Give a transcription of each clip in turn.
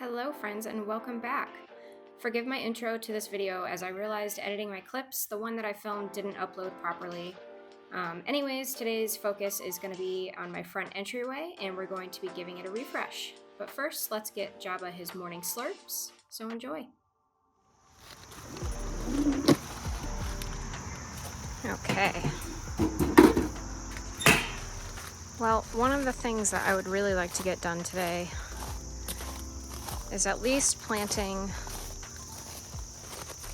Hello friends and welcome back. Forgive my intro to this video as I realized editing my clips, the one that I filmed didn't upload properly. Anyways, today's focus is going to be on my front entryway and we're going to be giving it a refresh. But first, let's get Jabba his morning slurps, so enjoy. Okay. Well, one of the things that I would really like to get done today is at least planting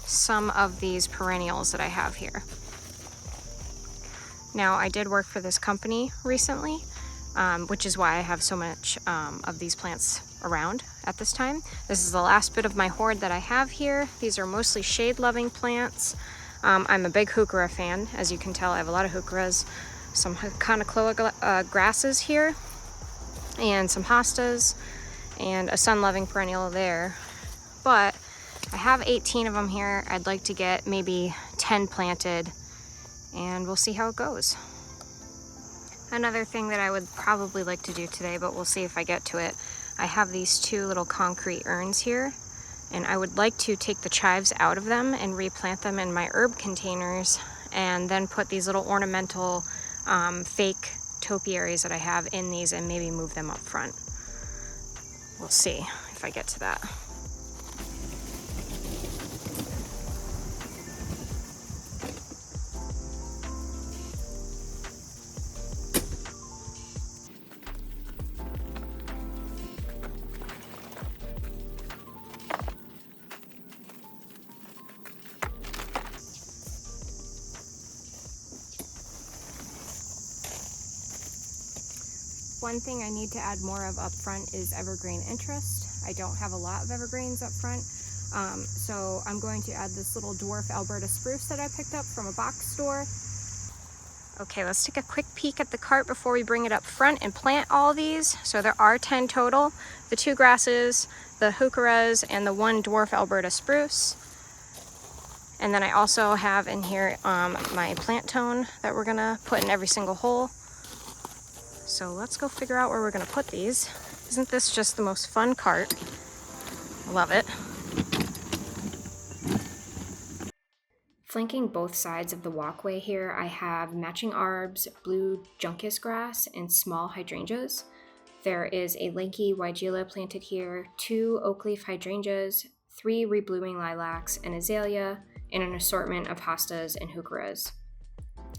some of these perennials that I have here. Now, I did work for this company recently, which is why I have so much of these plants around at this time. This is the last bit of my hoard that I have here. These are mostly shade-loving plants. I'm a big heuchera fan. As you can tell, I have a lot of heucheras, some Hakanakloa grasses here, and some hostas, and a sun-loving perennial there. But I have 18 of them here. I'd like to get maybe 10 planted, and we'll see how it goes. Another thing that I would probably like to do today, but we'll see if I get to it, I have these two little concrete urns here, and I would like to take the chives out of them and replant them in my herb containers, and then put these little ornamental fake topiaries that I have in these and maybe move them up front. We'll see if I get to that. One thing I need to add more of up front is evergreen interest. I don't have a lot of evergreens up front, so I'm going to add this little dwarf Alberta spruce that I picked up from a box store. Okay, let's take a quick peek at the cart before we bring it up front and plant all these. So there are 10 total, the 2 grasses, the heucheras, and the 1 dwarf Alberta spruce. And then I also have in here my plant tone that we're gonna put in every single hole. So let's go figure out where we're gonna put these. Isn't this just the most fun cart? I love it. Flanking both sides of the walkway here, I have matching arbs, blue juncus grass, and small hydrangeas. There is a lanky weigela planted here, 2 oak leaf hydrangeas, 3 reblooming lilacs, an azalea, and an assortment of hostas and heucheras.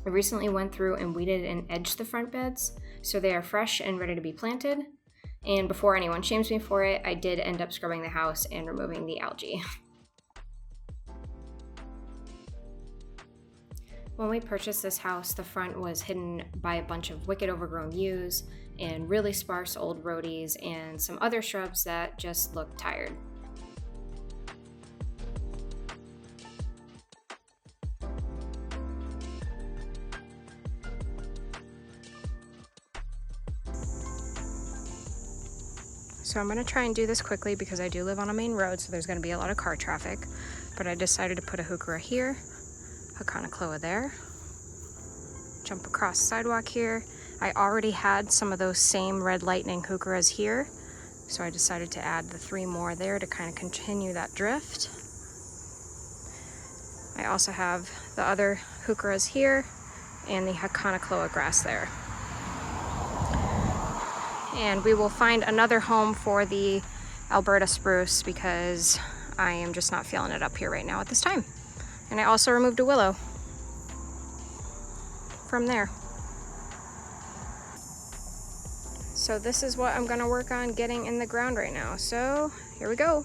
I recently went through and weeded and edged the front beds, so they are fresh and ready to be planted. And before anyone shames me for it, I did end up scrubbing the house and removing the algae. When we purchased this house, the front was hidden by a bunch of wicked overgrown yews and really sparse old rhodies and some other shrubs that just looked tired. So I'm going to try and do this quickly because I do live on a main road, so there's going to be a lot of car traffic. But I decided to put a heuchera here, Hakanakloa there, jump across the sidewalk here. I already had some of those same red lightning heucheras here, so I decided to add the 3 more there to kind of continue that drift. I also have the other heucheras here and the Hakanakloa grass there. And we will find another home for the Alberta spruce because I am just not feeling it up here right now at this time. And I also removed a willow from there. So this is what I'm gonna work on getting in the ground right now. So here we go.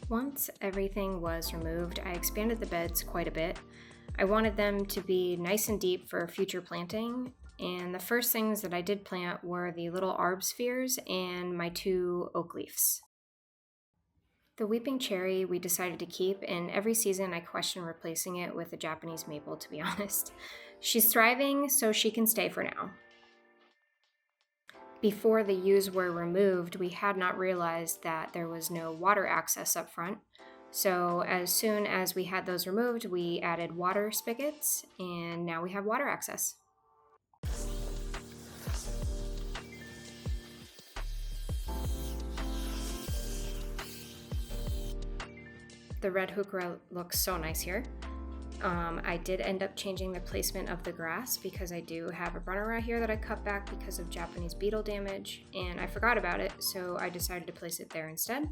Once everything was removed, I expanded the beds quite a bit. I wanted them to be nice and deep for future planting, and the first things that I did plant were the little arb spheres and my 2 oak leaves. The weeping cherry we decided to keep, and every season I question replacing it with a Japanese maple, to be honest. She's thriving, so she can stay for now. Before the yews were removed, we had not realized that there was no water access up front. So as soon as we had those removed, we added water spigots, and now we have water access. The red heuchera looks so nice here. I did end up changing the placement of the grass because I do have a runner out here that I cut back because of Japanese beetle damage, and I forgot about it, so I decided to place it there instead.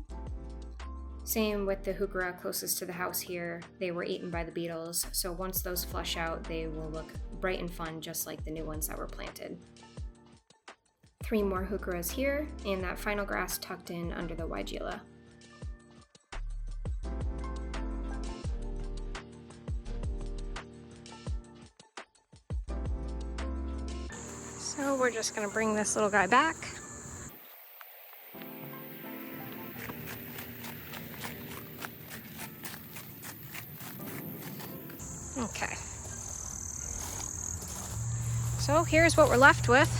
Same with the heuchera closest to the house here. They were eaten by the beetles, so once those flush out, they will look bright and fun just like the new ones that were planted. 3 more heucheras here, and that final grass tucked in under the weigela. So we're just gonna bring this little guy back. Okay. So here's what we're left with.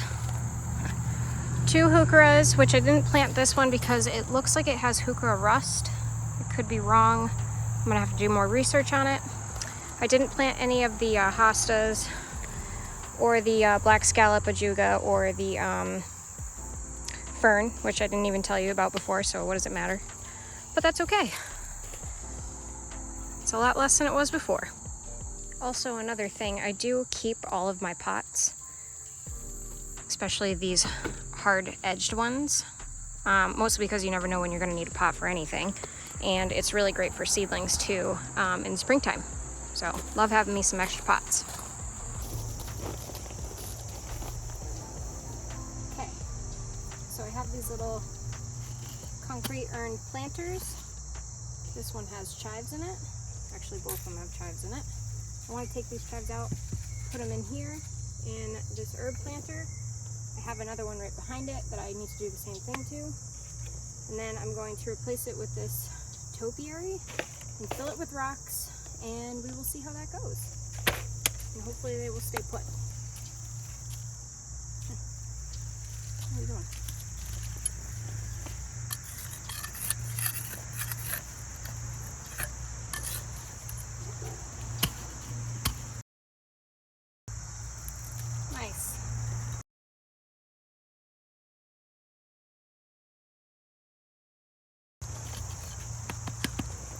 2 heucheras, which I didn't plant this one because it looks like it has heuchera rust. It could be wrong. I'm gonna have to do more research on it. I didn't plant any of the hostas or the black scallop ajuga or the fern, which I didn't even tell you about before, so what does it matter? But that's okay. It's a lot less than it was before. Also, another thing, I do keep all of my pots, especially these hard-edged ones, mostly because you never know when you're going to need a pot for anything, and it's really great for seedlings too in springtime. So, love having me some extra pots. Okay, so I have these little concrete urn planters. This one has chives in it. Actually, both of them have chives in it. I want to take these chives out, put them in here in this herb planter. I have another one right behind it that I need to do the same thing to. And then I'm going to replace it with this topiary and fill it with rocks, and we will see how that goes. And hopefully they will stay put. What are you doing? Nice.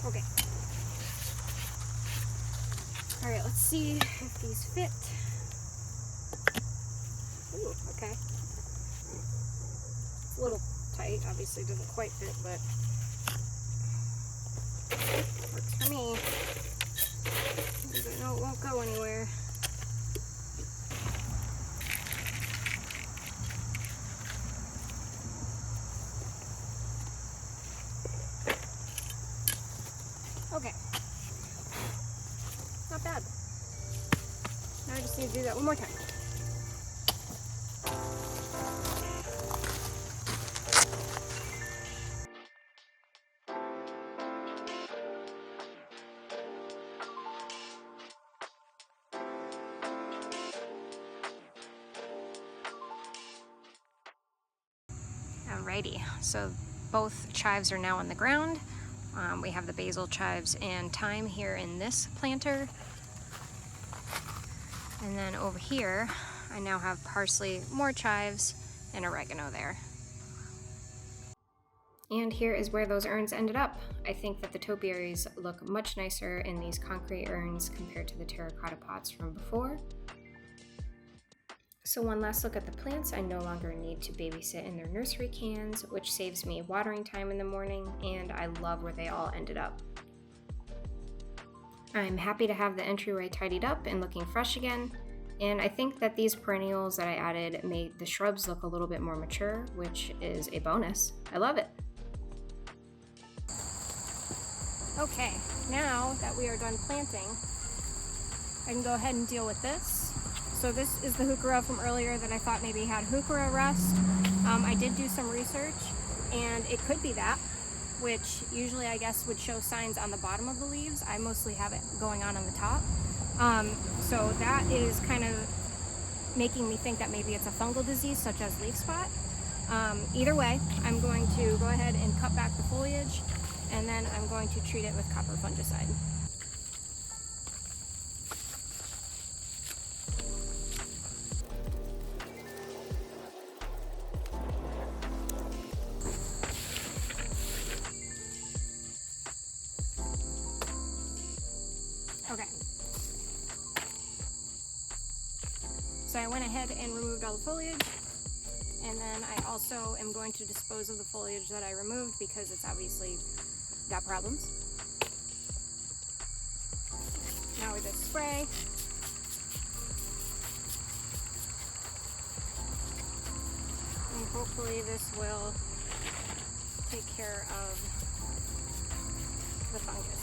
Okay. All right, let's see if these fit. Ooh, okay. It's a little tight, obviously doesn't quite fit, but works for me. I know it won't go anywhere. Okay. Not bad. Now I just need to do that one more time. Alrighty, so both chives are now on the ground. We have the basil, chives, and thyme here in this planter. And then over here, I now have parsley, more chives, and oregano there. And here is where those urns ended up. I think that the topiaries look much nicer in these concrete urns compared to the terracotta pots from before. So one last look at the plants. I no longer need to babysit in their nursery cans, which saves me watering time in the morning, and I love where they all ended up. I'm happy to have the entryway tidied up and looking fresh again, and I think that these perennials that I added made the shrubs look a little bit more mature, which is a bonus. I love it. Okay, now that we are done planting, I can go ahead and deal with this. So this is the heuchera from earlier that I thought maybe had heuchera rust. I did do some research, and it could be that, which usually I guess would show signs on the bottom of the leaves. I mostly have it going on the top. So that is kind of making me think that maybe it's a fungal disease such as leaf spot. Either way, I'm going to go ahead and cut back the foliage, and then I'm going to treat it with copper fungicide. Okay. So I went ahead and removed all the foliage, and then I also am going to dispose of the foliage that I removed because it's obviously got problems. Now we just spray. And hopefully this will take care of the fungus.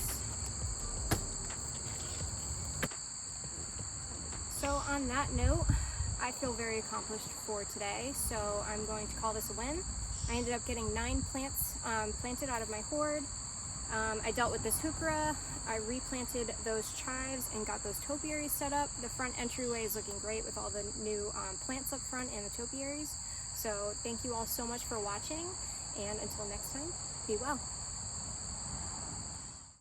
So on that note, I feel very accomplished for today, so I'm going to call this a win. I ended up getting 9 plants planted out of my hoard. I dealt with this heuchera, I replanted those chives and got those topiaries set up. The front entryway is looking great with all the new plants up front and the topiaries. So thank you all so much for watching, and until next time, be well.